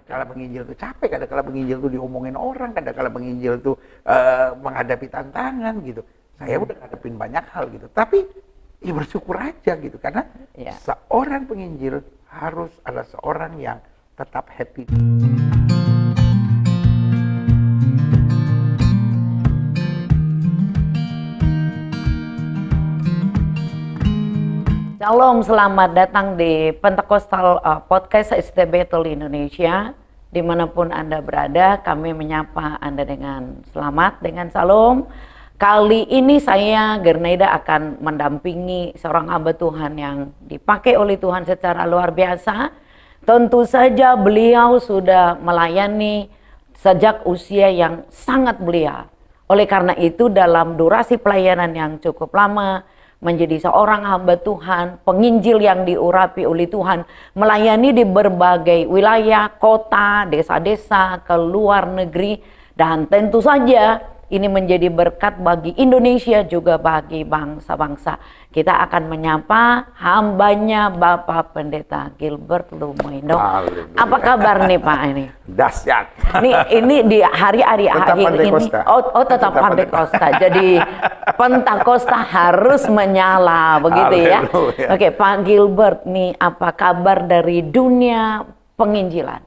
kadang-kala penginjil tuh capek, kadang-kala penginjil tuh diomongin orang, kadang-kala penginjil tuh menghadapi tantangan gitu. Saya udah ngadepin banyak hal gitu, tapi ya bersyukur aja gitu, karena seorang penginjil harus adalah seorang yang tetap happy. Shalom, selamat datang di Pentakostal Podcast STB Betul Indonesia. Dimanapun Anda berada, kami menyapa Anda dengan selamat, dengan salam. Kali ini saya, Gernaida, akan mendampingi seorang hamba Tuhan yang dipakai oleh Tuhan secara luar biasa. Tentu saja beliau sudah melayani sejak usia yang sangat belia. Oleh karena itu, dalam durasi pelayanan yang cukup lama, menjadi seorang hamba Tuhan, penginjil yang diurapi oleh Tuhan, melayani di berbagai wilayah, kota, desa-desa, ke luar negeri, dan tentu saja ini menjadi berkat bagi Indonesia juga bagi bangsa-bangsa. Kita akan menyapa hambanya Bapak Pendeta Gilbert Lumoindo. Apa kabar nih Pak ini? Dahsyat. Ini di hari-hari ini. Oh tetap Pantekosta. Jadi Pentakosta harus menyala begitu ya. Oke, Pak Gilbert nih, apa kabar dari dunia penginjilan?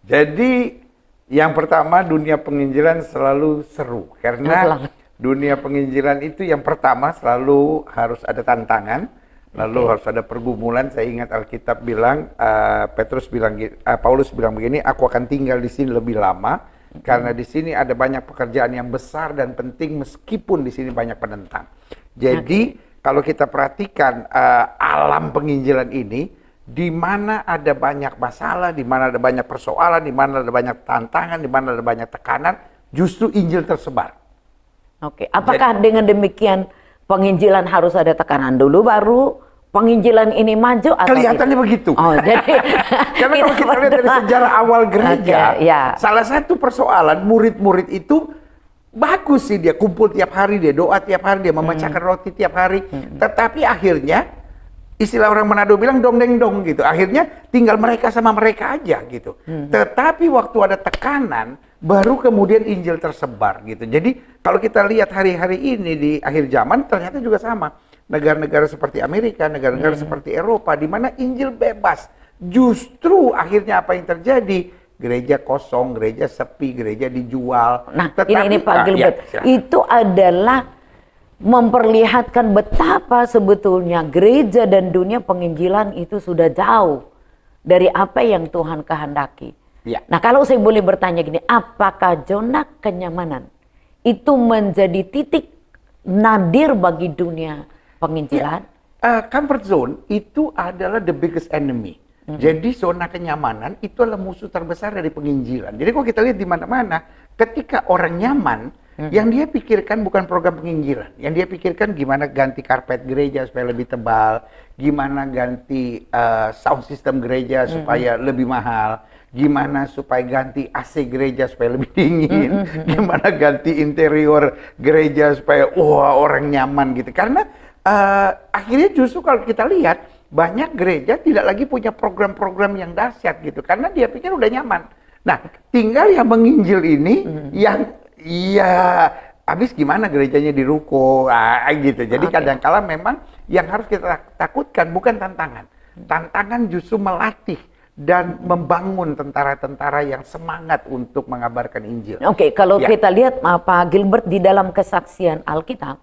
Jadi yang pertama, dunia penginjilan selalu seru karena dunia penginjilan itu yang pertama selalu harus ada tantangan, lalu harus ada pergumulan. Saya ingat Alkitab bilang, Paulus bilang begini, aku akan tinggal di sini lebih lama karena di sini ada banyak pekerjaan yang besar dan penting meskipun di sini banyak penentang. Jadi kalau kita perhatikan alam penginjilan ini, di mana ada banyak masalah, di mana ada banyak persoalan, di mana ada banyak tantangan, di mana ada banyak tekanan, justru Injil tersebar. Oke, apakah dengan demikian penginjilan harus ada tekanan dulu baru penginjilan ini maju atau kelihatannya begitu? Oh, jadi karena kalau kita lihat dari sejarah awal gereja, salah satu persoalan murid-murid itu bagus sih, dia kumpul tiap hari, dia doa tiap hari, dia memecahkan roti tiap hari, tetapi akhirnya istilah orang Manado bilang dong-deng-dong gitu. Akhirnya tinggal mereka sama mereka aja gitu. Tetapi waktu ada tekanan, baru kemudian Injil tersebar gitu. Jadi kalau kita lihat hari-hari ini di akhir zaman, ternyata juga sama. Negara-negara seperti Amerika, negara-negara seperti Eropa, di mana Injil bebas. Justru akhirnya apa yang terjadi? Gereja kosong, gereja sepi, gereja dijual. Nah, ini Pak Gilbert, itu adalah memperlihatkan betapa sebetulnya gereja dan dunia penginjilan itu sudah jauh dari apa yang Tuhan kehendaki. Nah, kalau saya boleh bertanya gini, apakah zona kenyamanan itu menjadi titik nadir bagi dunia penginjilan? Comfort zone itu adalah the biggest enemy. Jadi zona kenyamanan itu adalah musuh terbesar dari penginjilan. Jadi kalau kita lihat di mana-mana, ketika orang nyaman, yang dia pikirkan bukan program penginjilan, yang dia pikirkan gimana ganti karpet gereja supaya lebih tebal, gimana ganti sound system gereja supaya lebih mahal, gimana supaya ganti AC gereja supaya lebih dingin, gimana ganti interior gereja supaya orang nyaman gitu. Karena akhirnya justru kalau kita lihat banyak gereja tidak lagi punya program-program yang dahsyat gitu, karena dia pikir udah nyaman. Nah, tinggal yang menginjil ini yang habis gimana gerejanya di ruko, gitu. Jadi kadang-kala memang yang harus kita takutkan bukan tantangan. Tantangan justru melatih dan membangun tentara-tentara yang semangat untuk mengabarkan Injil. Oke, kalau kita lihat Pak Gilbert di dalam kesaksian Alkitab,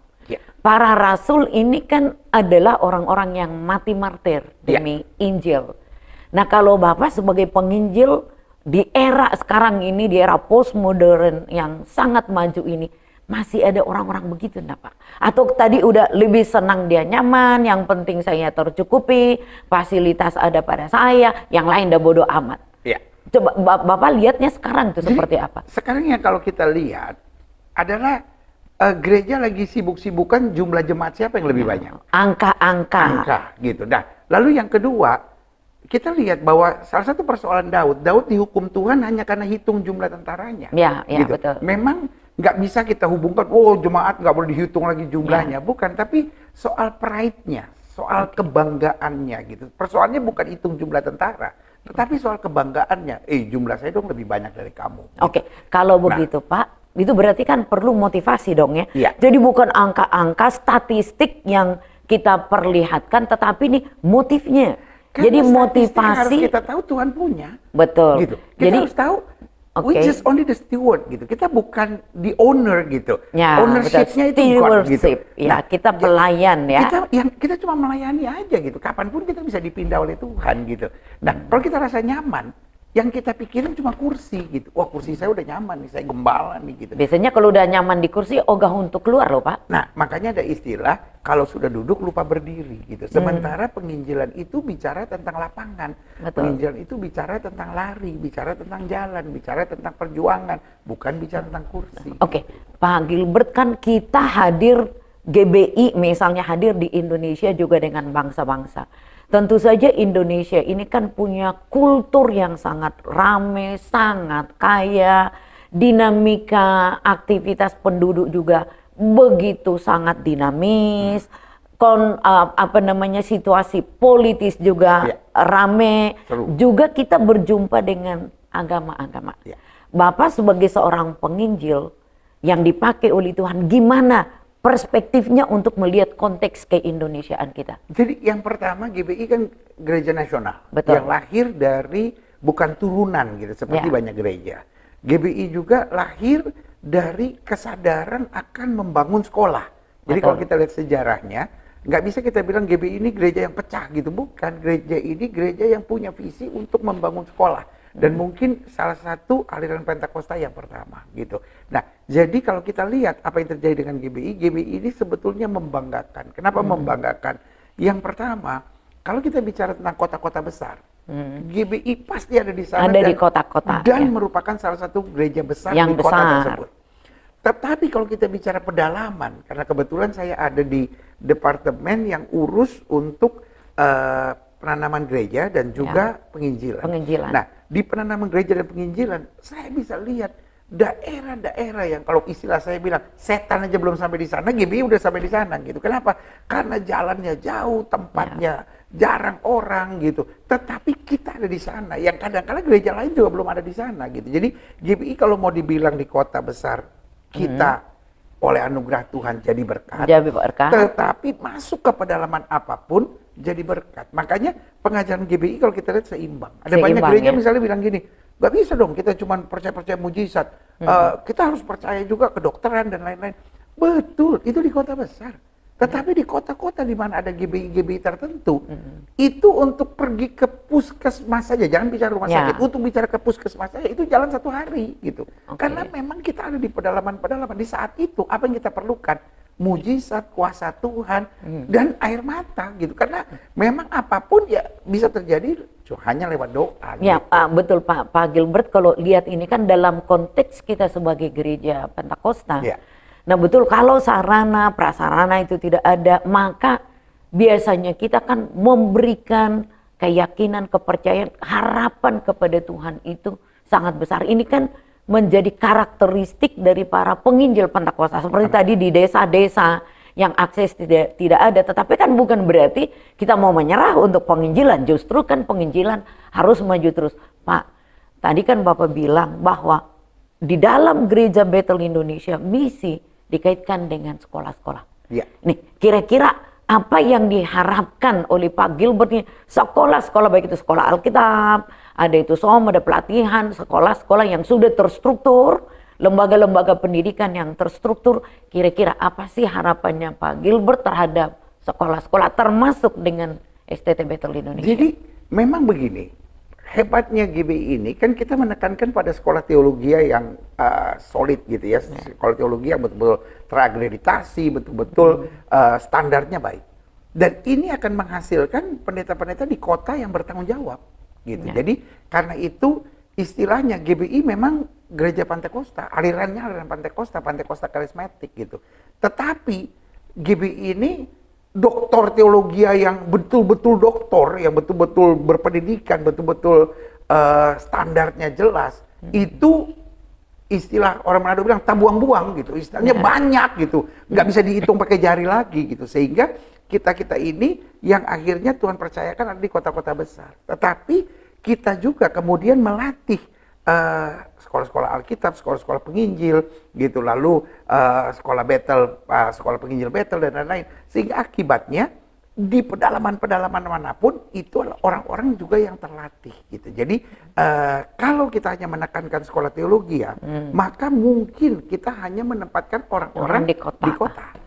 para rasul ini kan adalah orang-orang yang mati martir demi Injil. Nah, kalau Bapak sebagai penginjil di era sekarang ini, di era postmodern yang sangat maju ini, masih ada orang-orang begitu enggak Pak? Atau tadi udah lebih senang dia nyaman, yang penting saya tercukupi, fasilitas ada pada saya, yang lain udah bodo amat. Coba Bapak lihatnya sekarang itu seperti apa? Sekarang ya kalau kita lihat adalah gereja lagi sibuk-sibukan jumlah jemaat siapa yang lebih banyak? Angka gitu. Nah, lalu yang kedua, kita lihat bahwa salah satu persoalan Daud dihukum Tuhan hanya karena hitung jumlah tentaranya. Gitu. Betul. Memang nggak bisa kita hubungkan, jemaat nggak boleh dihitung lagi jumlahnya. Bukan, tapi soal pride-nya, soal kebanggaannya gitu. Persoalannya bukan hitung jumlah tentara, Tetapi soal kebanggaannya, jumlah saya dong lebih banyak dari kamu. Oke, kalau begitu Pak, itu berarti kan perlu motivasi dong ya. Iya. Jadi bukan angka-angka statistik yang kita perlihatkan, tetapi nih motifnya. Karena Jadi statistik harus motivasi. kita tahu Tuhan punya. Betul. Gitu. Kita Jadi harus tahu, we Oke. just only the steward gitu. Kita bukan the owner gitu. Ya, Ownership-nya betul. itu God gitu. Stewardship. Ya, kita pelayan ya. Kita cuma melayani aja gitu. Kapanpun kita bisa dipindah oleh Tuhan gitu. Nah, kalau kita rasa nyaman, yang kita pikirin cuma kursi gitu. Wah, kursi saya udah nyaman nih, saya gembala nih gitu. Biasanya kalau udah nyaman di kursi, ogah untuk keluar loh Pak. Nah, makanya ada istilah kalau sudah duduk lupa berdiri gitu. Sementara penginjilan itu bicara tentang lapangan. Betul. Penginjilan itu bicara tentang lari, bicara tentang jalan, bicara tentang perjuangan, bukan bicara tentang kursi. Oke, Pak Gilbert, kan kita hadir, GBI misalnya hadir di Indonesia juga dengan bangsa-bangsa. Tentu saja Indonesia ini kan punya kultur yang sangat ramai, sangat kaya, dinamika aktivitas penduduk juga begitu sangat dinamis, situasi politis juga rame, Seru. juga kita berjumpa dengan agama-agama. Ya. Bapak sebagai seorang penginjil yang dipakai oleh Tuhan, gimana perspektifnya untuk melihat konteks keindonesiaan kita? Jadi yang pertama GBI kan gereja nasional. Betul. Yang lahir dari bukan turunan gitu seperti Ya. banyak gereja. GBI juga lahir dari kesadaran akan membangun sekolah. Jadi Betul. kalau kita lihat sejarahnya, nggak bisa kita bilang GBI ini gereja yang pecah gitu. Bukan, gereja ini gereja yang punya visi untuk membangun sekolah. Dan mungkin salah satu aliran Pentakosta yang pertama gitu. Nah, jadi kalau kita lihat apa yang terjadi dengan GBI, GBI ini sebetulnya membanggakan. Kenapa membanggakan? Yang pertama, kalau kita bicara tentang kota-kota besar, GBI pasti ada di sana. Ada di kota-kota, dan ya. merupakan salah satu gereja besar Yang di kota besar. tersebut. Tetapi kalau kita bicara pedalaman, karena kebetulan saya ada di departemen yang urus untuk penanaman gereja dan juga penginjilan. Penginjilan. Nah, di penanaman gereja dan penginjilan, saya bisa lihat daerah-daerah yang kalau istilah saya bilang setan aja belum sampai di sana, GBI udah sampai di sana gitu. Kenapa? Karena jalannya jauh, tempatnya jarang orang gitu. Tetapi kita ada di sana. Yang kadang-kadang gereja lain juga belum ada di sana gitu. Jadi GBI kalau mau dibilang di kota besar, kita oleh anugerah Tuhan jadi berkat. Jadi berkat. Tetapi masuk ke pedalaman apapun jadi berkat. Makanya pengajaran GBI kalau kita lihat seimbang. Ada banyak Seimbang, gereja ya. misalnya bilang gini, nggak bisa dong kita cuma percaya-percaya mujizat. Kita harus percaya juga kedokteran dan lain-lain. Betul, itu di kota besar. Tetapi di kota-kota di mana ada GBI tertentu, itu untuk pergi ke puskesmas saja, jangan bicara rumah Ya. sakit. Untuk bicara ke puskesmas saja itu jalan 1 hari gitu. Oke. Karena memang kita ada di pedalaman-pedalaman. Di saat itu apa yang kita perlukan? Mujizat, kuasa Tuhan, dan air mata gitu. Karena memang apapun ya bisa terjadi hanya lewat doa. Ya, gitu. betul Pak Gilbert, kalau lihat ini kan dalam konteks kita sebagai gereja Pentakosta. Ya. Nah betul, kalau sarana, prasarana itu tidak ada, maka biasanya kita kan memberikan keyakinan, kepercayaan, harapan kepada Tuhan itu sangat besar. Ini kan menjadi karakteristik dari para penginjil Pentakosta. Seperti tadi di desa-desa yang akses tidak ada, tetapi kan bukan berarti kita mau menyerah untuk penginjilan. Justru kan penginjilan harus maju terus. Pak, tadi kan Bapak bilang bahwa di dalam gereja Bethel Indonesia misi dikaitkan dengan sekolah-sekolah. Ya. Nih, kira-kira apa yang diharapkan oleh Pak Gilbert nih, sekolah-sekolah baik itu sekolah Alkitab, ada itu SOM, ada pelatihan, sekolah-sekolah yang sudah terstruktur, lembaga-lembaga pendidikan yang terstruktur, kira-kira apa sih harapannya Pak Gilbert terhadap sekolah-sekolah termasuk dengan STT Bethel Indonesia? Jadi memang begini, hebatnya GBI ini kan kita menekankan pada sekolah teologi yang solid gitu ya, sekolah teologi yang betul-betul terakreditasi, betul-betul standarnya baik. Dan ini akan menghasilkan pendeta-pendeta di kota yang bertanggung jawab gitu. Ya. Jadi karena itu istilahnya GBI memang gereja Pentakosta, alirannya aliran Pentakosta karismatik gitu. Tetapi GBI ini doktor teologi yang betul-betul doktor, yang betul-betul berpendidikan, betul-betul standarnya jelas, itu istilah orang Manado bilang tabuang-buang gitu, istilahnya banyak gitu, nggak bisa dihitung pakai jari lagi gitu, sehingga kita ini yang akhirnya Tuhan percayakan ada di kota-kota besar. Tetapi kita juga kemudian melatih sekolah-sekolah Alkitab, sekolah-sekolah penginjil, gitu, lalu sekolah Bethel, sekolah penginjil Bethel dan lain-lain, sehingga akibatnya di pedalaman-pedalaman manapun itu orang-orang juga yang terlatih, gitu. Jadi kalau kita hanya menekankan sekolah teologi ya, maka mungkin kita hanya menempatkan orang-orang di kota.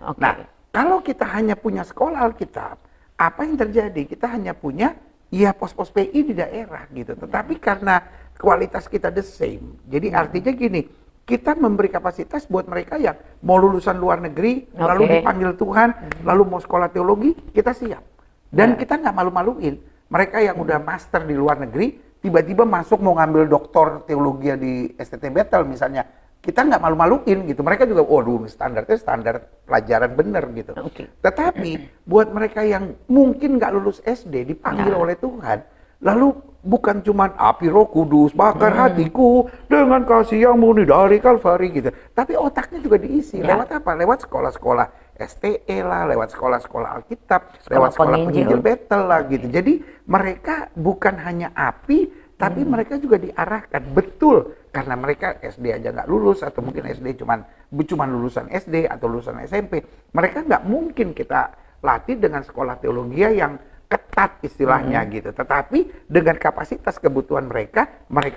Okay. Nah, kalau kita hanya punya sekolah Alkitab, apa yang terjadi? Kita hanya punya ya pos-pos PI di daerah, gitu. Tetapi karena kualitas kita the same, jadi artinya gini, kita memberi kapasitas buat mereka yang mau lulusan luar negeri, lalu dipanggil Tuhan, lalu mau sekolah teologi, kita siap. Dan kita nggak malu-maluin. Mereka yang udah master di luar negeri, tiba-tiba masuk mau ngambil doktor teologi di STT Bethel misalnya, kita nggak malu-maluin gitu. Mereka juga, waduh standarnya standar pelajaran bener gitu. Tetapi buat mereka yang mungkin nggak lulus SD, dipanggil oleh Tuhan, lalu bukan cuma api Roh Kudus bakar hatiku dengan kasih yang murni dari Kalvari gitu. Tapi otaknya juga diisi lewat apa? Lewat sekolah-sekolah STE lah, lewat sekolah-sekolah Alkitab, lewat sekolah penginjil Bethel lah gitu. Jadi mereka bukan hanya api, tapi mereka juga diarahkan betul karena mereka SD aja nggak lulus atau mungkin SD cuman lulusan SD atau lulusan SMP. Mereka nggak mungkin kita latih dengan sekolah teologi yang ketat istilahnya gitu, tetapi dengan kapasitas kebutuhan mereka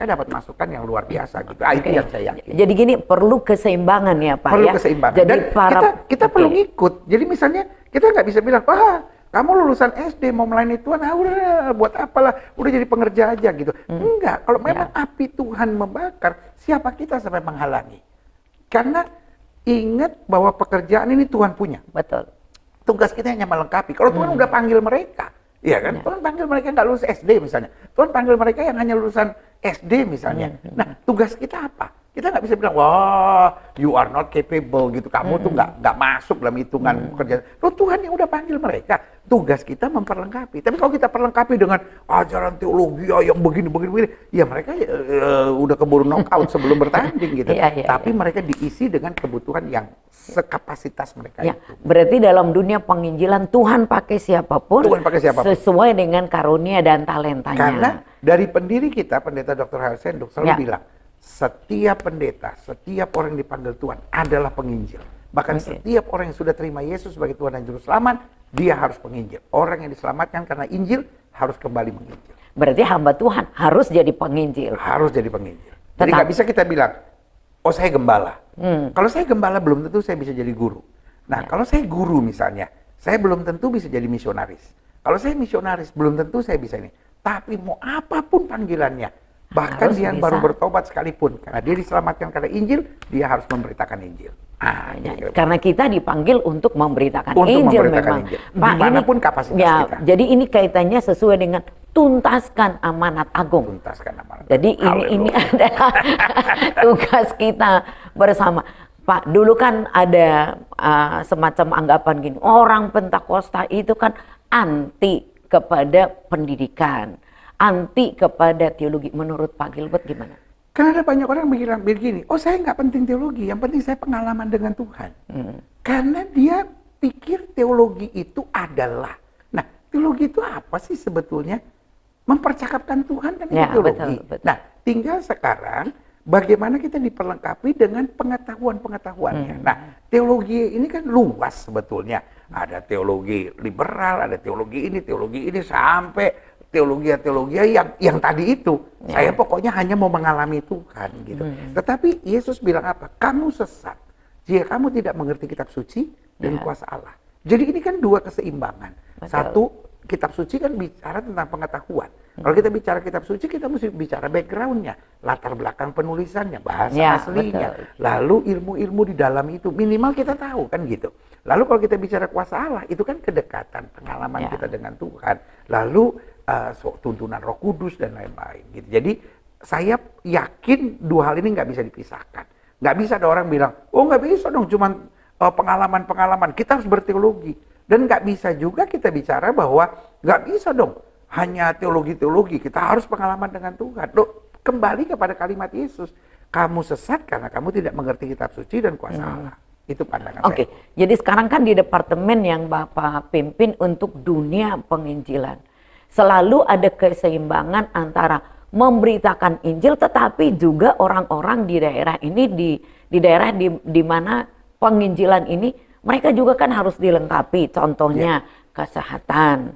dapat masukan yang luar biasa gitu. Itu yang saya yakin. Jadi gini, perlu keseimbangan ya Pak. Perlu keseimbangan. Jadi dan kita perlu ngikut. Jadi misalnya kita nggak bisa bilang, wah kamu lulusan SD mau melayani Tuhan, udah buat apalah, udah jadi pengerja aja gitu. Enggak, kalau memang api Tuhan membakar, siapa kita sampai menghalangi? Karena ingat bahwa pekerjaan ini Tuhan punya. Betul. Tugas kita hanya melengkapi. Kalau Tuhan udah panggil mereka, iya kan? Tuhan panggil mereka nggak lulus SD misalnya. Tuhan panggil mereka yang hanya lulusan SD misalnya. Nah, tugas kita apa? Kita nggak bisa bilang, wah, you are not capable gitu. Kamu tuh nggak masuk dalam hitungan pekerjaan. Loh, Tuhan yang udah panggil mereka. Tugas kita memperlengkapi. Tapi kalau kita perlengkapi dengan ajaran teologi yang begini, ya mereka udah keburu knockout sebelum bertanding gitu. Tapi mereka diisi dengan kebutuhan yang sekapasitas mereka itu. Berarti dalam dunia penginjilan Tuhan pakai siapapun, sesuai dengan karunia dan talentanya. Karena dari pendiri kita, Pendeta Dr. Hael Senduk selalu bilang, setiap pendeta, setiap orang yang dipanggil Tuhan adalah penginjil. Bahkan setiap orang yang sudah terima Yesus sebagai Tuhan dan Juru Selamat, dia harus penginjil. Orang yang diselamatkan karena Injil harus kembali menginjil. Berarti hamba Tuhan harus jadi penginjil. Harus jadi penginjil. Jadi nggak bisa kita bilang, oh saya gembala. Kalau saya gembala belum tentu saya bisa jadi guru. Nah kalau saya guru misalnya, saya belum tentu bisa jadi misionaris. Kalau saya misionaris belum tentu saya bisa ini. Tapi mau apapun panggilannya, bahkan dia yang baru bertobat sekalipun, karena dia diselamatkan karena Injil, dia harus memberitakan Injil. Karena kita dipanggil untuk memberitakan Injil memang. Injil. Dimanapun kapasitas kita. Jadi ini kaitannya sesuai dengan tuntaskan amanat agung. Tuntaskan amanat. Jadi ini adalah tugas kita bersama. Pak, dulu kan ada semacam anggapan gini, orang Pentakosta itu kan anti kepada pendidikan, anti kepada teologi. Menurut Pak Gilbert gimana? Karena ada banyak orang bilang begini, oh saya nggak penting teologi, yang penting saya pengalaman dengan Tuhan. Karena dia pikir teologi itu adalah, nah teologi itu apa sih sebetulnya? Mempercakapkan Tuhan kan itu teologi. Betul. Nah tinggal sekarang bagaimana kita diperlengkapi dengan pengetahuan-pengetahuannya. Nah teologi ini kan luas sebetulnya. Ada teologi liberal, ada teologi ini sampai teologi yang tadi itu. Saya pokoknya hanya mau mengalami Tuhan gitu. Tetapi Yesus bilang apa? Kamu sesat jika kamu tidak mengerti kitab suci dan kuasa Allah. Jadi ini kan dua keseimbangan. Satu, kitab suci kan bicara tentang pengetahuan. Kalau kita bicara kitab suci, kita mesti bicara backgroundnya, latar belakang penulisannya, bahasa aslinya, lalu ilmu-ilmu di dalam itu minimal kita tahu kan gitu. Lalu kalau kita bicara kuasa Allah, itu kan kedekatan, pengalaman kita dengan Tuhan. Lalu tuntunan Roh Kudus dan lain-lain. Gitu. Jadi saya yakin dua hal ini nggak bisa dipisahkan. Nggak bisa ada orang bilang, oh nggak bisa dong, cuman pengalaman-pengalaman. Kita harus berteologi. Dan nggak bisa juga kita bicara bahwa nggak bisa dong, hanya teologi-teologi. Kita harus pengalaman dengan Tuhan. Loh, kembali kepada kalimat Yesus. Kamu sesat karena kamu tidak mengerti kitab suci dan kuasa Allah. Itu pandangan saya. Jadi sekarang kan di departemen yang Bapak pimpin untuk dunia penginjilan. selalu ada keseimbangan antara memberitakan Injil, tetapi juga orang-orang di daerah ini, di daerah di mana penginjilan ini, mereka juga kan harus dilengkapi, contohnya kesehatan.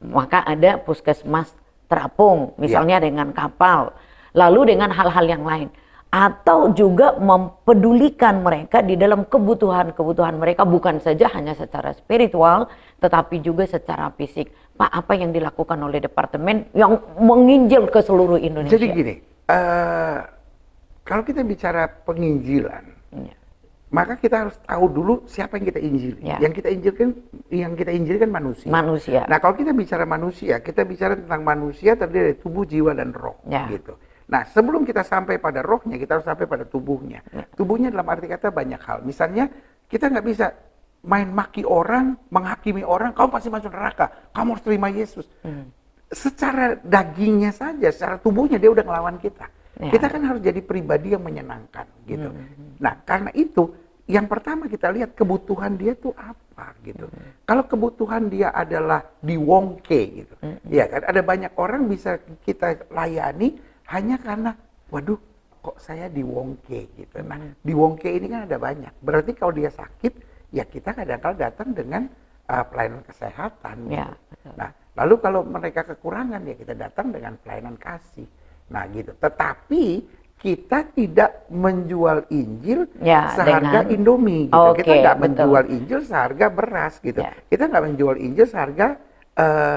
Maka ada puskesmas terapung, misalnya dengan kapal, lalu dengan hal-hal yang lain. Atau juga mempedulikan mereka di dalam kebutuhan-kebutuhan mereka, bukan saja hanya secara spiritual, tetapi juga secara fisik. Pak, apa yang dilakukan oleh departemen yang menginjil ke seluruh Indonesia? Jadi gini, kalau kita bicara penginjilan, maka kita harus tahu dulu siapa yang kita injili. Yang kita injilkan manusia. Manusia. Nah, kalau kita bicara manusia, kita bicara tentang manusia terdiri dari tubuh, jiwa, dan roh, gitu. Nah, sebelum kita sampai pada rohnya, kita harus sampai pada tubuhnya. Tubuhnya dalam arti kata banyak hal. Misalnya, kita nggak bisa main maki orang, menghakimi orang, kamu pasti masuk neraka, kamu harus terima Yesus. Secara dagingnya saja, secara tubuhnya dia udah ngelawan kita. Kita kan harus jadi pribadi yang menyenangkan, gitu. Nah, karena itu, yang pertama kita lihat kebutuhan dia tuh apa, gitu. Kalau kebutuhan dia adalah diwongke, gitu. Ya kan, ada banyak orang bisa kita layani hanya karena, waduh, kok saya diwongke, gitu. Nah, diwongke ini kan ada banyak. Berarti kalau dia sakit, ya kita kadang-kadang datang dengan pelayanan kesehatan. Gitu. Nah, lalu kalau mereka kekurangan, ya kita datang dengan pelayanan kasih. Nah, gitu. Tetapi kita tidak menjual Injil seharga Indomie, gitu. Kita nggak menjual Injil seharga beras, gitu. Kita nggak menjual Injil seharga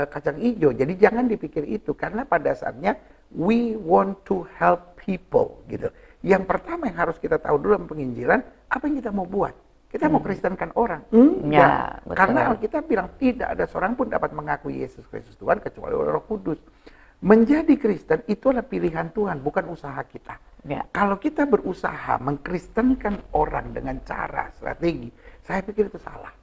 kacang hijau. Jadi jangan dipikir itu, karena pada saatnya we want to help people, gitu. Yang pertama yang harus kita tahu dulu dalam penginjilan, apa yang kita mau buat? Kita mau kristenkan orang? Enggak. Karena Alkitab bilang tidak ada seorang pun dapat mengakui Yesus Kristus Tuhan kecuali oleh Roh Kudus. Menjadi Kristen itu adalah pilihan Tuhan, bukan usaha kita. Kalau kita berusaha mengkristenkan orang dengan cara, strategi, saya pikir itu salah.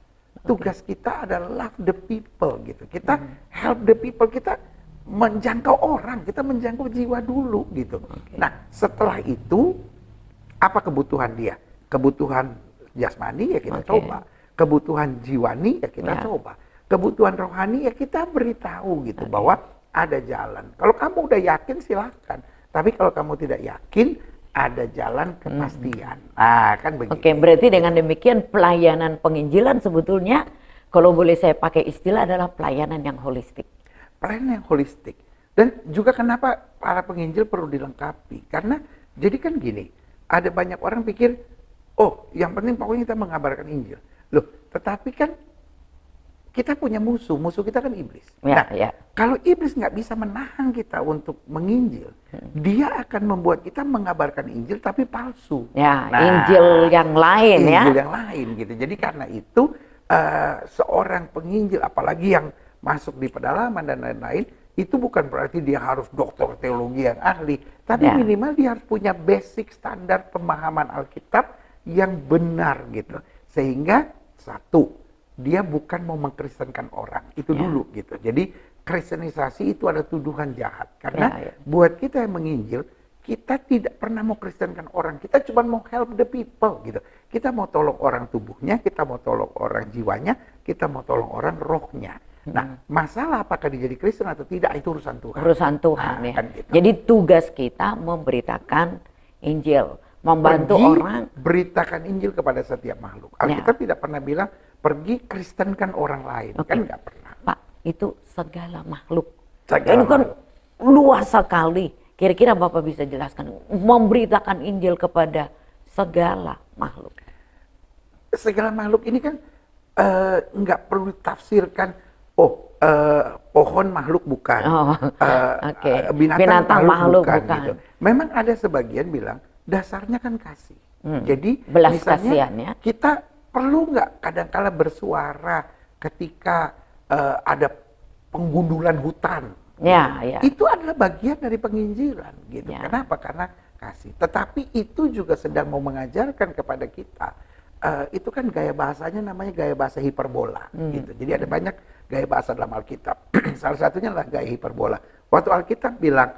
Tugas kita adalah love the people, gitu. Kita help the people, kita menjangkau orang, kita menjangkau jiwa dulu, gitu. Nah, setelah itu apa kebutuhan dia? Kebutuhan jasmani ya kita coba, kebutuhan jiwani ya kita coba, kebutuhan rohani ya kita beritahu, gitu, bahwa ada jalan. Kalau kamu udah yakin silahkan, tapi kalau kamu tidak yakin, ada jalan kepastian. Nah, kan begitu. Oke, berarti dengan demikian pelayanan penginjilan sebetulnya, kalau boleh saya pakai istilah, adalah pelayanan yang holistik. Pelayanan yang holistik. Dan juga kenapa para penginjil perlu dilengkapi? Karena jadi kan gini, ada banyak orang pikir, oh yang penting pokoknya kita mengabarkan Injil. Loh, tetapi kan kita punya musuh kita kan iblis. Kalau iblis nggak bisa menahan kita untuk menginjil, dia akan membuat kita mengabarkan Injil tapi palsu. Injil yang lain, Injil yang lain, gitu. Jadi karena itu seorang penginjil, apalagi yang masuk di pedalaman dan lain-lain, itu bukan berarti dia harus doktor teologi yang ahli, tapi minimal dia harus punya basic standar pemahaman Alkitab yang benar, gitu. Sehingga satu, dia bukan mau mengkristenkan orang, itu dulu, gitu. Jadi kristenisasi itu ada tuduhan jahat, karena buat kita yang menginjil, kita tidak pernah mau kristenkan orang, kita cuma mau help the people, gitu. Kita mau tolong orang tubuhnya, kita mau tolong orang jiwanya, kita mau tolong orang rohnya. Nah, masalah apakah dia jadi Kristen atau tidak, itu urusan Tuhan. Urusan Tuhan, kan gitu. Jadi tugas kita memberitakan Injil, membantu orang. Beritakan Injil kepada setiap makhluk. Alkitab tidak pernah bilang pergi kristenkan orang lain, kan nggak pernah. Pak, itu segala makhluk. Ini kan luas sekali. Kira-kira Bapak bisa jelaskan, memberitakan Injil kepada segala makhluk. Segala makhluk ini kan nggak perlu ditafsirkan, pohon makhluk bukan, binatang makhluk bukan. Gitu. Memang ada sebagian bilang, dasarnya kan kasih. Jadi misalnya kita perlu nggak kadang-kala bersuara ketika ada penggundulan hutan? Itu adalah bagian dari penginjilan, gitu. Kenapa? Karena kasih. Tetapi itu juga sedang mau mengajarkan kepada kita. Itu kan gaya bahasanya namanya gaya bahasa hiperbola, gitu. Jadi ada banyak gaya bahasa dalam Alkitab. Salah satunya adalah gaya hiperbola. Waktu Alkitab bilang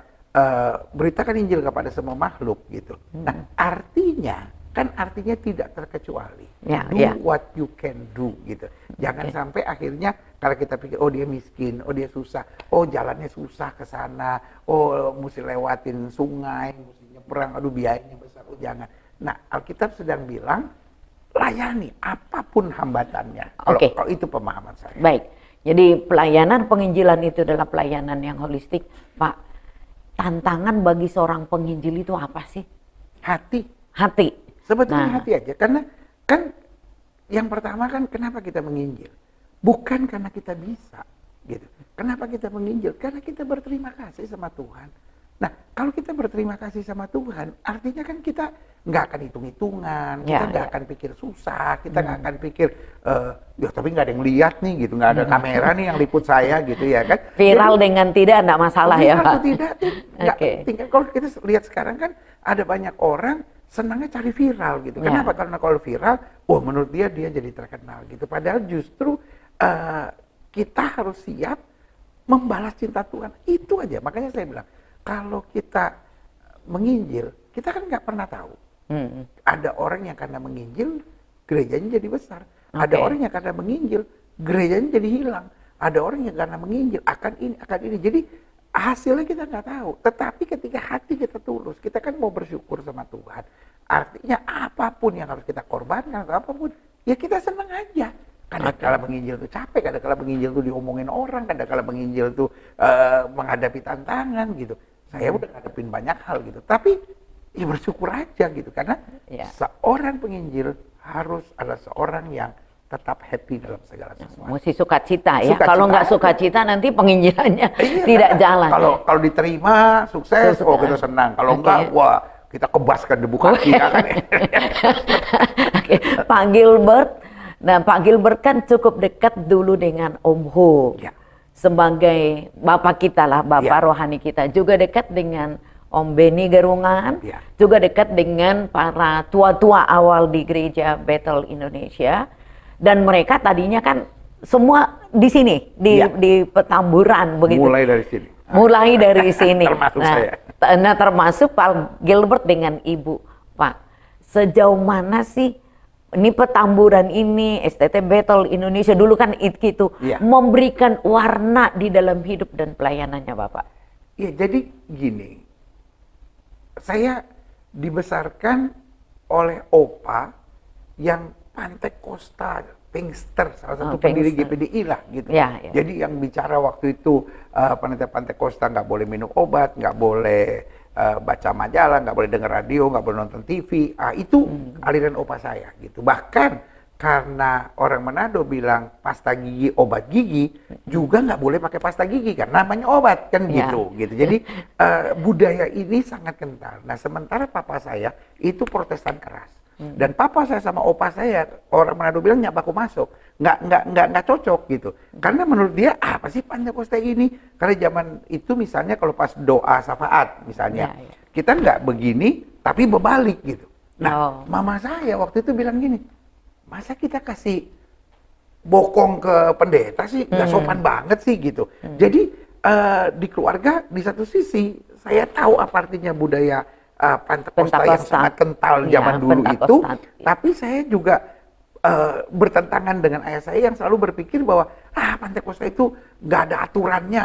beritakan Injil kepada semua makhluk, gitu. Nah, artinya tidak terkecuali. Do what you can do, gitu. Jangan sampai akhirnya Karena kita pikir, oh dia miskin, oh dia susah, oh jalannya susah ke sana, oh mesti lewatin sungai, mesti nyebrang, aduh biayanya besar, oh jangan. Nah, Alkitab sedang bilang, layani apapun hambatannya. Kalau itu pemahaman saya. Baik, jadi pelayanan penginjilan itu adalah pelayanan yang holistik. Pak, tantangan bagi seorang penginjil itu apa sih? Hati. Sebetulnya hati aja. Karena kan yang pertama kan kenapa kita menginjil? Bukan karena kita bisa. Gitu. Kenapa kita menginjil? Karena kita berterima kasih sama Tuhan. Nah, kalau kita berterima kasih sama Tuhan, artinya kan kita nggak akan hitung-hitungan, kita nggak akan pikir susah, kita nggak akan pikir, ya tapi nggak ada yang lihat nih gitu, nggak ada kamera nih yang liput saya gitu ya kan. Viral jadi, dengan tidak enggak masalah ya Pak? Tidak, nggak penting. Kalau kita lihat sekarang kan ada banyak orang senangnya cari viral gitu. Kenapa? Karena kalau viral, menurut dia jadi terkenal gitu. Padahal justru kita harus siap membalas cinta Tuhan. Itu aja, makanya saya bilang, kalau kita menginjil, kita kan nggak pernah tahu. Ada orang yang karena menginjil, gerejanya jadi besar. Ada orang yang karena menginjil, gerejanya jadi hilang. Ada orang yang karena menginjil, akan ini. Jadi hasilnya kita nggak tahu. Tetapi ketika hati kita tulus, kita kan mau bersyukur sama Tuhan. Artinya apapun yang harus kita korbankan, apapun, ya kita senang aja. Kadang-kala menginjil itu capek, kadang-kala menginjil itu diomongin orang, kadang-kala menginjil itu menghadapi tantangan gitu. Saya udah ngadepin banyak hal gitu, tapi ya bersyukur aja gitu, karena seorang penginjil harus adalah seorang yang tetap happy dalam segala sesuatu. Mesti sukacita ya. Kalau nggak sukacita nanti penginjilannya tidak jalan. Kalau diterima sukses, kita senang. Kalau enggak, wah kita kebaskan debu kaki ya kan. Pak Gilbert, nah Pak Gilbert kan cukup dekat dulu dengan Om Ho. Sebagai bapak kita lah, bapak rohani kita, juga dekat dengan Om Beni Gerungan, juga dekat dengan para tua-tua awal di gereja Bethel Indonesia, dan mereka tadinya kan semua di sini, di Petamburan begitu. Mulai dari sini. Termasuk saya. Nah termasuk Pak Gilbert dengan Ibu. Pak, sejauh mana sih ini Petamburan ini, STT Bethel Indonesia dulu kan itu memberikan warna di dalam hidup dan pelayanannya Bapak? Ya jadi gini, saya dibesarkan oleh opa yang Pantekosta, Pinkster, salah satu pendiri GPDI lah gitu. Jadi yang bicara waktu itu pendeta Pantekosta nggak boleh minum obat, nggak boleh baca majalah, nggak boleh dengar radio, nggak boleh nonton TV. Itu aliran opa saya gitu. Bahkan karena orang Manado bilang pasta gigi obat gigi, juga nggak boleh pakai pasta gigi kan namanya obat kan gitu. Jadi budaya ini sangat kental. Nah sementara papa saya itu Protestan keras. Dan papa saya sama opa saya, orang Manado bilang nyak baku masuk, nggak cocok gitu. Karena menurut dia apa sih Pantekosta ini? Karena zaman itu misalnya kalau pas doa syafaat misalnya, kita nggak begini tapi berbalik gitu. Nah, mama saya waktu itu bilang gini, masa kita kasih bokong ke pendeta sih, nggak sopan banget sih gitu. Jadi di keluarga di satu sisi saya tahu apa artinya budaya Pantekosta yang sangat kental zaman dulu itu, tapi saya juga bertentangan dengan ayah saya yang selalu berpikir bahwa Pantekosta itu nggak ada aturannya,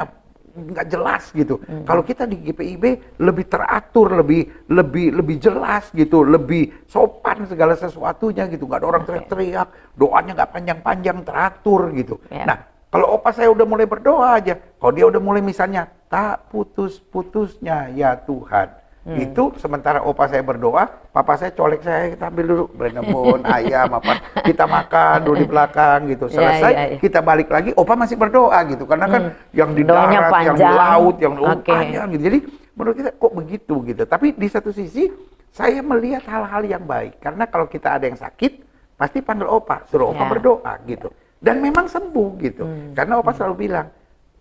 nggak jelas gitu. Kalau kita di GPIB lebih teratur, lebih jelas gitu, lebih sopan segala sesuatunya gitu, nggak ada orang teriak-teriak, doanya nggak panjang-panjang, teratur gitu. Nah, kalau opa saya udah mulai berdoa aja, kalau dia udah mulai misalnya tak putus-putusnya ya Tuhan. Itu sementara opa saya berdoa, papa saya colek saya, kita ambil dulu berenembun, ayam apa, kita makan dulu di belakang gitu. Selesai, kita balik lagi, opa masih berdoa gitu. Karena kan yang di darat, yang di laut, yang panjang gitu. Jadi menurut kita kok begitu gitu. Tapi di satu sisi saya melihat hal-hal yang baik. Karena kalau kita ada yang sakit, pasti panggil opa, suruh opa berdoa gitu. Dan memang sembuh gitu. Karena opa selalu bilang,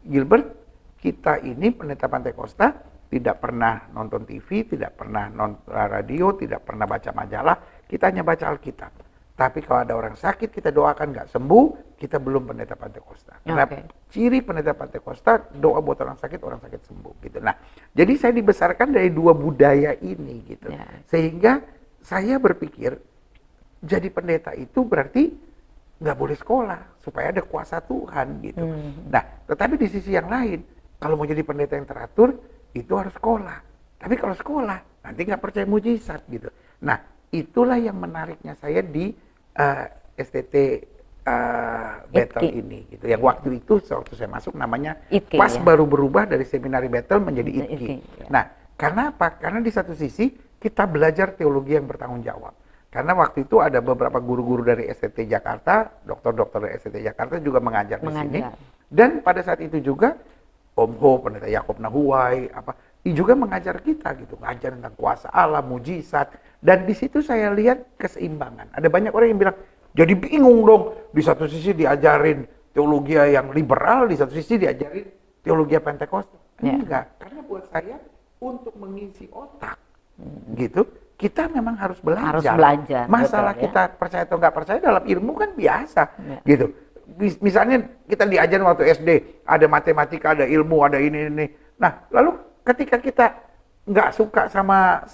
Gilbert, kita ini pendeta Pantekosta tidak pernah nonton TV, tidak pernah nonton radio, tidak pernah baca majalah, kita hanya baca Alkitab. Tapi kalau ada orang sakit, kita doakan nggak sembuh, kita belum pendeta Pantekosta. Karena ciri pendeta Pantekosta, doa buat orang sakit sembuh gitu. Nah, jadi saya dibesarkan dari dua budaya ini gitu. Sehingga saya berpikir, jadi pendeta itu berarti nggak boleh sekolah supaya ada kuasa Tuhan gitu. Nah, tetapi di sisi yang lain, kalau mau jadi pendeta yang teratur itu harus sekolah. Tapi kalau sekolah nanti nggak percaya mujizat gitu. Nah, itulah yang menariknya saya di STT Battle ITKI. ini gitu. Yang waktu itu waktu saya masuk namanya ITKI, pas ya. baru berubah dari Seminari Battle menjadi ITKI. ITKI, ya. Nah, karena apa? Karena di satu sisi kita belajar teologi yang bertanggung jawab. Karena waktu itu ada beberapa guru-guru dari STT Jakarta, dokter-dokter dari STT Jakarta juga mengajar di sini. Dan pada saat itu juga Om Ho, Pendeta Yakob Nahuai, dia juga mengajar kita gitu, ngajar tentang kuasa Allah, mujizat. Dan di situ saya lihat keseimbangan. Ada banyak orang yang bilang, jadi bingung dong. Di satu sisi diajarin teologi yang liberal, di satu sisi diajarin teologi Pentakosta. Enggak, karena buat saya untuk mengisi otak, gitu, kita memang harus belajar. Harus belajar. Masalah betul, kita percaya atau nggak percaya dalam ilmu kan biasa, gitu. Misalnya kita diajarin waktu SD, ada matematika, ada ilmu, ada ini. Nah, lalu ketika kita nggak suka sama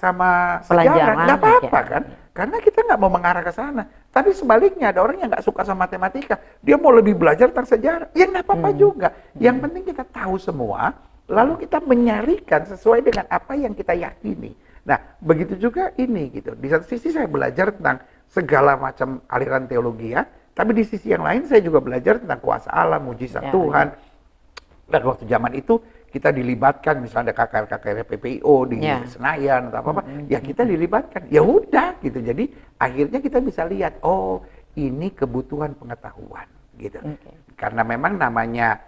sejarah, nggak apa-apa kan? Karena kita nggak mau mengarah ke sana. Tapi sebaliknya ada orang yang nggak suka sama matematika, dia mau lebih belajar tentang sejarah, ya nggak apa-apa juga. Yang penting kita tahu semua, lalu kita menyarikan sesuai dengan apa yang kita yakini. Nah, begitu juga ini gitu. Di satu sisi saya belajar tentang segala macam aliran teologi ya, tapi di sisi yang lain saya juga belajar tentang kuasa Allah, mujizat Tuhan. Dan waktu zaman itu kita dilibatkan, misalnya ada KKR PPIO di Senayan atau apa-apa, ya kita dilibatkan. Ya udah gitu. Jadi akhirnya kita bisa lihat, oh ini kebutuhan pengetahuan gitu. Karena memang namanya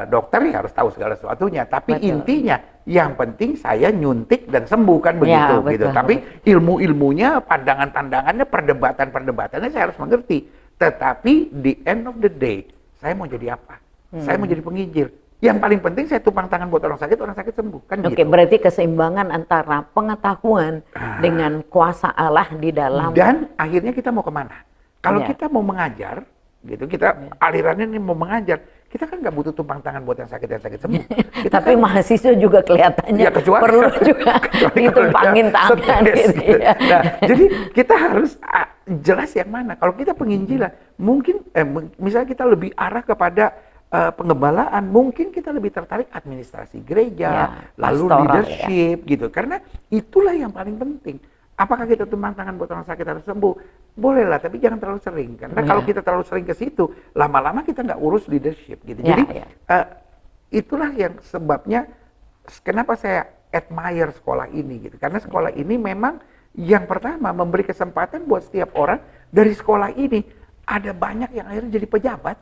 dokter ya harus tahu segala sesuatunya, tapi intinya yang penting saya nyuntik dan sembuh kan begitu gitu. Tapi ilmu-ilmunya, pandangan-pandangannya, perdebatan-perdebatannya saya harus mengerti. Tetapi the end of the day, saya mau jadi apa? Saya mau jadi penginjil. Yang paling penting saya tumpang tangan buat orang sakit sembuh kan gitu. Berarti keseimbangan antara pengetahuan dengan kuasa Allah di dalam. Dan akhirnya kita mau kemana? Kalau kita mau mengajar, gitu, kita alirannya ini mau mengajar, kita kan nggak butuh tumpang tangan buat yang sakit sembuh. Tapi kan, mahasiswa juga kelihatannya perlu juga ditumpangin tangan gitu ya. Nah, jadi kita harus jelas yang mana. Kalau kita penginjilan, mungkin misalnya kita lebih arah kepada pengembalaan, mungkin kita lebih tertarik administrasi gereja, lalu leadership gitu. Karena itulah yang paling penting. Apakah kita tumpang tangan buat orang sakit harus sembuh? Bolehlah, tapi jangan terlalu sering. Karena kalau kita terlalu sering ke situ, lama-lama kita nggak urus leadership gitu. Jadi itulah yang sebabnya kenapa saya admire sekolah ini gitu. Karena sekolah ini memang yang pertama memberi kesempatan buat setiap orang dari sekolah ini. Ada banyak yang akhirnya jadi pejabat.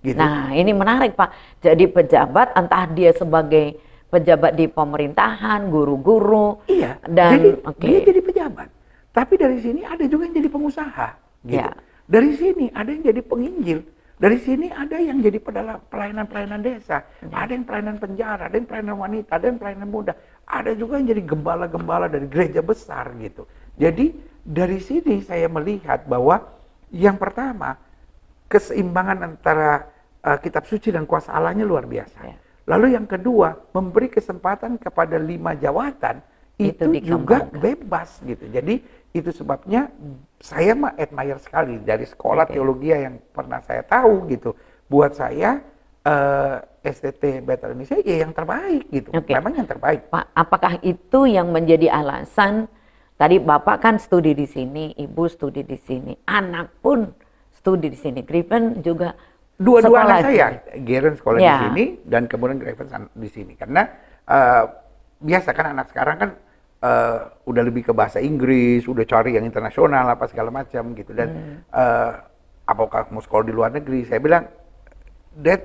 Gitu. Nah, ini menarik Pak. Jadi pejabat, entah dia sebagai pejabat di pemerintahan, guru-guru. Iya, dan dia jadi pejabat. Tapi dari sini ada juga yang jadi pengusaha. Gitu. Dari sini ada yang jadi penginjil. Dari sini ada yang jadi pelayanan-pelayanan desa. Ada yang pelayanan penjara, ada yang pelayanan wanita, ada yang pelayanan muda. Ada juga yang jadi gembala-gembala dari gereja besar gitu. Jadi dari sini saya melihat bahwa yang pertama, keseimbangan antara kitab suci dan kuasa Allahnya luar biasa. Lalu yang kedua, memberi kesempatan kepada 5 jawatan itu juga bebas gitu. Jadi itu sebabnya saya mah admire sekali dari sekolah teologi yang pernah saya tahu gitu. Buat saya STT Battle Indonesia ya yang terbaik gitu. Memang yang terbaik. Pak, apakah itu yang menjadi alasan tadi Bapak kan studi di sini, Ibu studi di sini, anak pun studi di sini. Griffin juga dua-dua anak saya, Garen sekolah di sini dan kemudian Griffin di sini. Karena biasa kan anak sekarang kan udah lebih ke bahasa Inggris, udah cari yang internasional apa segala macam gitu. Dan apakah mau sekolah di luar negeri? Saya bilang, Dad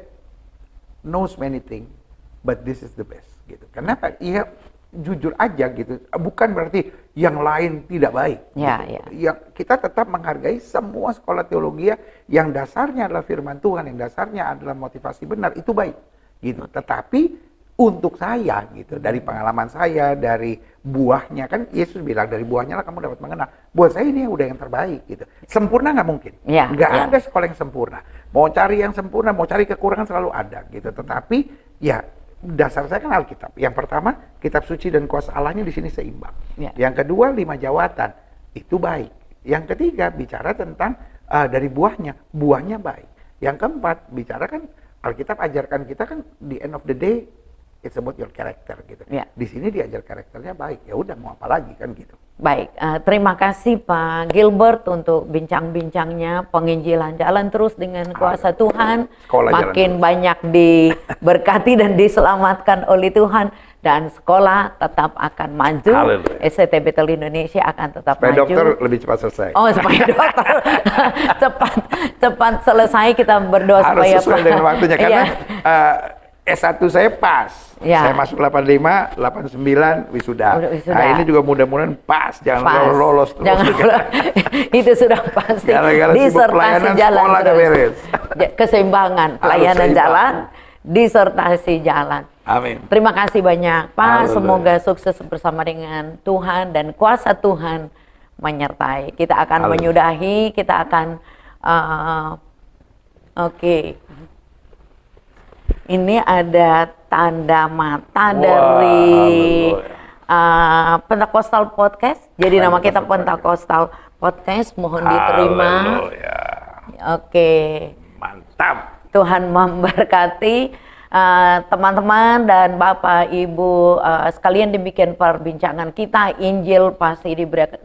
knows many things, but this is the best gitu. Kenapa? Iya jujur aja gitu. Bukan berarti yang lain tidak baik. Yang kita tetap menghargai semua sekolah teologi yang dasarnya adalah firman Tuhan, yang dasarnya adalah motivasi benar, itu baik gitu. Tetapi untuk saya gitu, dari pengalaman saya, dari buahnya, kan Yesus bilang dari buahnya lah kamu dapat mengenal. Buat saya ini udah yang terbaik gitu. Sempurna nggak mungkin. Nggak ada sekolah yang sempurna. Mau cari yang sempurna, mau cari kekurangan selalu ada gitu. Tetapi ya dasar saya kan Alkitab. Yang pertama, kitab suci dan kuasa Allahnya di sini seimbang. Yang kedua, 5 jawatan. Itu baik. Yang ketiga, bicara tentang dari buahnya. Buahnya baik. Yang keempat, bicara kan Alkitab ajarkan kita kan di end of the day it's about your character gitu. Ya. Di sini diajar karakternya baik. Ya udah mau apa lagi kan gitu. Baik, terima kasih Pak Gilbert untuk bincang-bincangnya, penginjilan jalan terus dengan kuasa Tuhan, Sekolah makin banyak diberkati dan diselamatkan oleh Tuhan, dan sekolah tetap akan maju, Haleluya. SCT Bethel Indonesia akan tetap Supaya maju. dokter lebih cepat selesai. Oh, supaya dokter cepat selesai, kita berdoa Harus supaya sesuai dengan waktunya karena S1 saya pas. Ya. Saya masuk 85, 89 wisuda. Wisuda. Nah, ini juga mudah-mudahan pas, jangan lolos terus. Jangan itu sudah pasti. Gara-gara sibuk Disertasi pelayanan, jalan sekolah nggak terus. beres. Keseimbangan pelayanan seimbang. jalan, disertasi jalan. Amin. Terima kasih banyak Pak. Haleluya. Semoga sukses bersama dengan Tuhan dan kuasa Tuhan menyertai. Kita akan Haleluya. menyudahi, kita akan oke. Ini ada tanda mata dari Pentakostal Podcast. Jadi nama kita Pentakostal Podcast. Mohon diterima. Haleluya. Oke. Mantap. Tuhan memberkati teman-teman dan Bapak Ibu sekalian. Demikian perbincangan kita. Injil pasti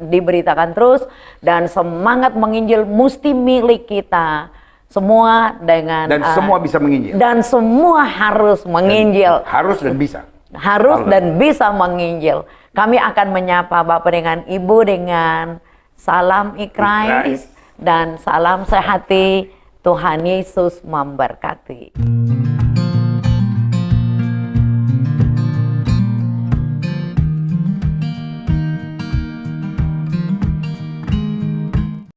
diberitakan terus, dan semangat menginjil mesti milik kita semua dengan Dan semua bisa menginjil. dan semua harus menginjil. Harus dan bisa. Harus Haleluya. dan bisa menginjil. Kami akan menyapa Bapak dengan Ibu dengan salam ikrais dan salam sehati. Tuhan Yesus memberkati.